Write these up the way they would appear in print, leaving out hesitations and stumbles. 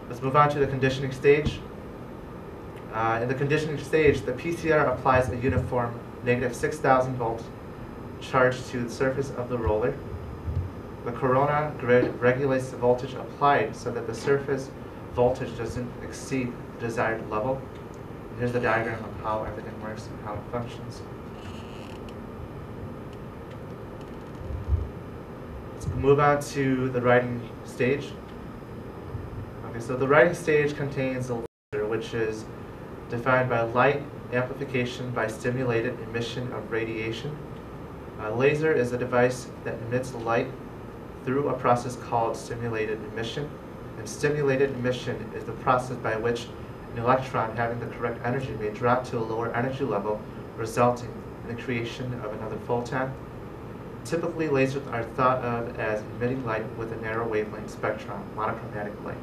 Let's move on to the conditioning stage. In the conditioning stage, the PCR applies a uniform negative 6,000 volt charge to the surface of the roller. The corona grid regulates the voltage applied so that the surface voltage doesn't exceed the desired level. And here's the diagram of how everything works and how it functions. Let's move on to the writing stage. Okay, so the writing stage contains a laser, which is defined by light amplification by stimulated emission of radiation. A laser is a device that emits light through a process called stimulated emission. And stimulated emission is the process by which an electron having the correct energy may drop to a lower energy level, resulting in the creation of another photon. Typically, lasers are thought of as emitting light with a narrow wavelength spectrum, monochromatic light.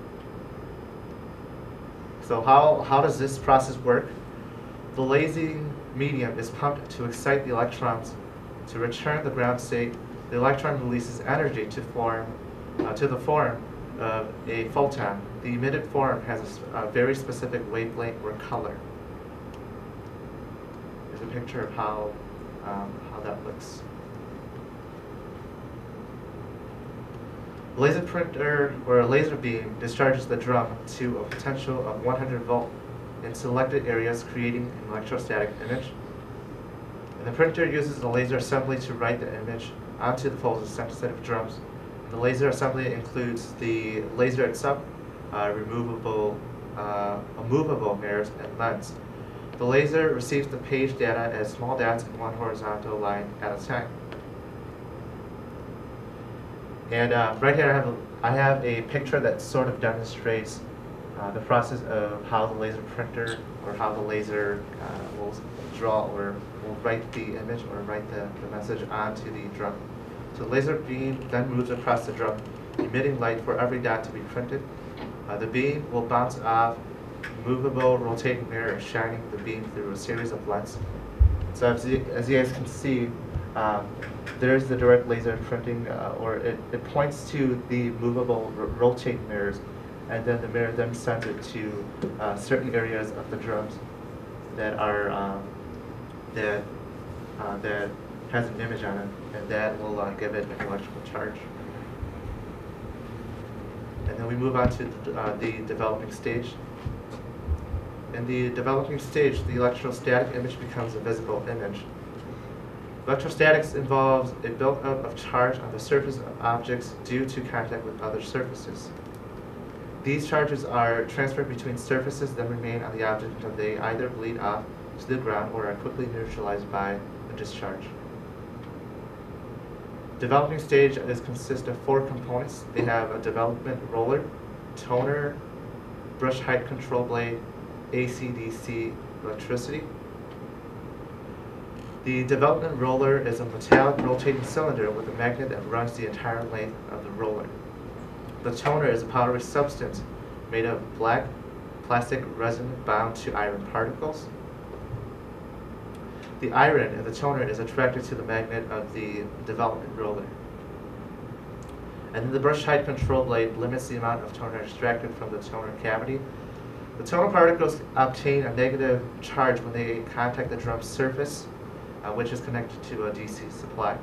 So how does this process work? The lasing medium is pumped to excite the electrons. To return the ground state, the electron releases energy to the form of a photon. The emitted form has a very specific wavelength or color. Here's a picture of how that looks. A laser printer or a laser beam discharges the drum to a potential of 100 volt in selected areas, creating an electrostatic image. And the printer uses the laser assembly to write the image onto the photosensitive set of drums. The laser assembly includes the laser itself, movable mirrors, and lens. The laser receives the page data as small dots in one horizontal line at a time. And right here I have a picture that sort of demonstrates the process of how the laser printer or how the laser will draw or will write the image or write the message onto the drum. So the laser beam then moves across the drum, emitting light for every dot to be printed. The beam will bounce off movable rotating mirror, shining the beam through a series of lenses. So as you guys can see, there's the direct laser printing, or it points to the movable rotating mirrors, and then the mirror then sends it to certain areas of the drums that are that has an image on it, and that will give it an electrical charge. And then we move on to the developing stage. In the developing stage, the electrostatic image becomes a visible image. Electrostatics involves a buildup of charge on the surface of objects due to contact with other surfaces. These charges are transferred between surfaces that remain on the object until they either bleed off to the ground or are quickly neutralized by a discharge. Developing stage consists of 4 components. They have a development roller, toner, brush height control blade, AC/DC electricity. The development roller is a metallic rotating cylinder with a magnet that runs the entire length of the roller. The toner is a powdery substance made of black plastic resin bound to iron particles. The iron in the toner is attracted to the magnet of the development roller. And then the brush height control blade limits the amount of toner extracted from the toner cavity. The toner particles obtain a negative charge when they contact the drum surface, which is connected to a DC supply.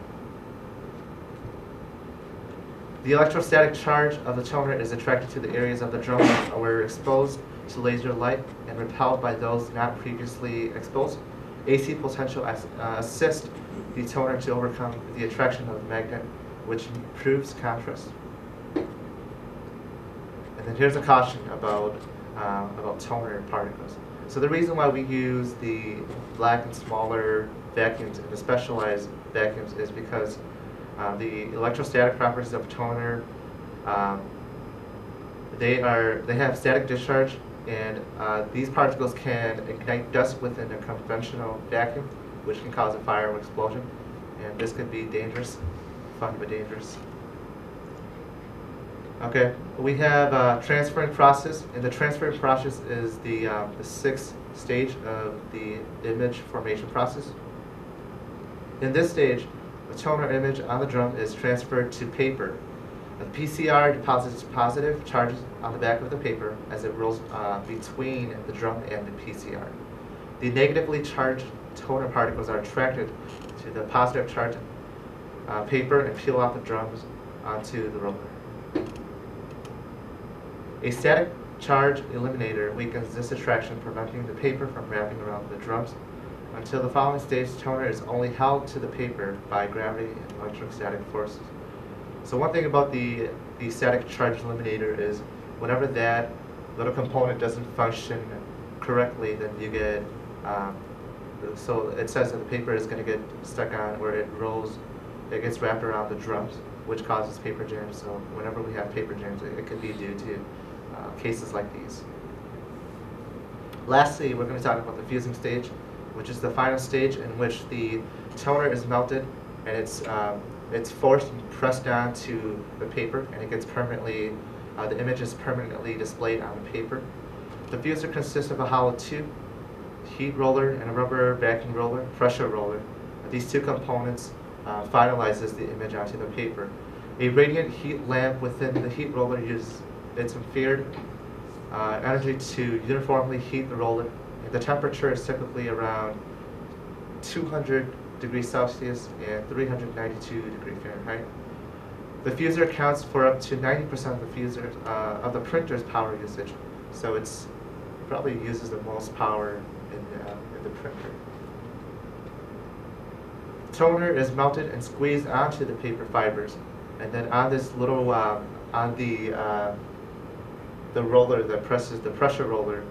The electrostatic charge of the toner is attracted to the areas of the drum that were exposed to laser light and repelled by those not previously exposed. AC potential assists the toner to overcome the attraction of the magnet, which improves contrast. And then here's a caution about toner particles. So the reason why we use the black and smaller vacuums and the specialized vacuums is because the electrostatic properties of toner, they have static discharge, and these particles can ignite dust within a conventional vacuum, which can cause a fire or explosion, and this could be dangerous, fun but dangerous. Okay, we have transferring process, and the transferring process is the 6th stage of the image formation process. In this stage, the toner image on the drum is transferred to paper. The PCR deposits positive charges on the back of the paper as it rolls between the drum and the PCR. The negatively charged toner particles are attracted to the positive charge paper and peel off the drums onto the roller. A static charge eliminator weakens this attraction, preventing the paper from wrapping around the drums. Until the following stage, toner is only held to the paper by gravity and electrostatic forces. So one thing about the static charge eliminator is whenever that little component doesn't function correctly, then you get, so it says that the paper is going to get stuck on where it rolls, it gets wrapped around the drums, which causes paper jams. So whenever we have paper jams, it could be due to cases like these. Lastly, we're going to talk about the fusing stage, which is the final stage in which the toner is melted and it's forced and pressed down to the paper, and it gets permanently, the image is permanently displayed on the paper. The fuser consists of a hollow tube, heat roller, and a rubber backing roller, pressure roller. These two components finalizes the image onto the paper. A radiant heat lamp within the heat roller uses its infrared energy to uniformly heat the roller. The temperature is typically around 200 degrees Celsius and 392 degrees Fahrenheit. The fuser accounts for up to 90% of the fuser of the printer's power usage, so it's probably uses the most power in the printer. Toner is melted and squeezed onto the paper fibers, and then on this little on the roller that presses the pressure roller,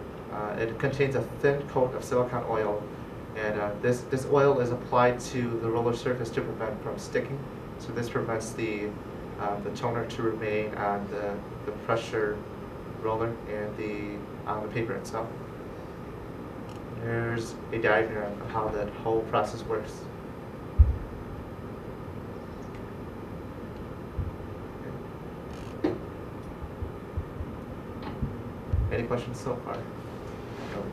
it contains a thin coat of silicone oil, and this oil is applied to the roller surface to prevent from sticking. So this prevents the toner to remain on the pressure roller and on the paper itself. There's a diagram of how that whole process works. Any questions so far? No.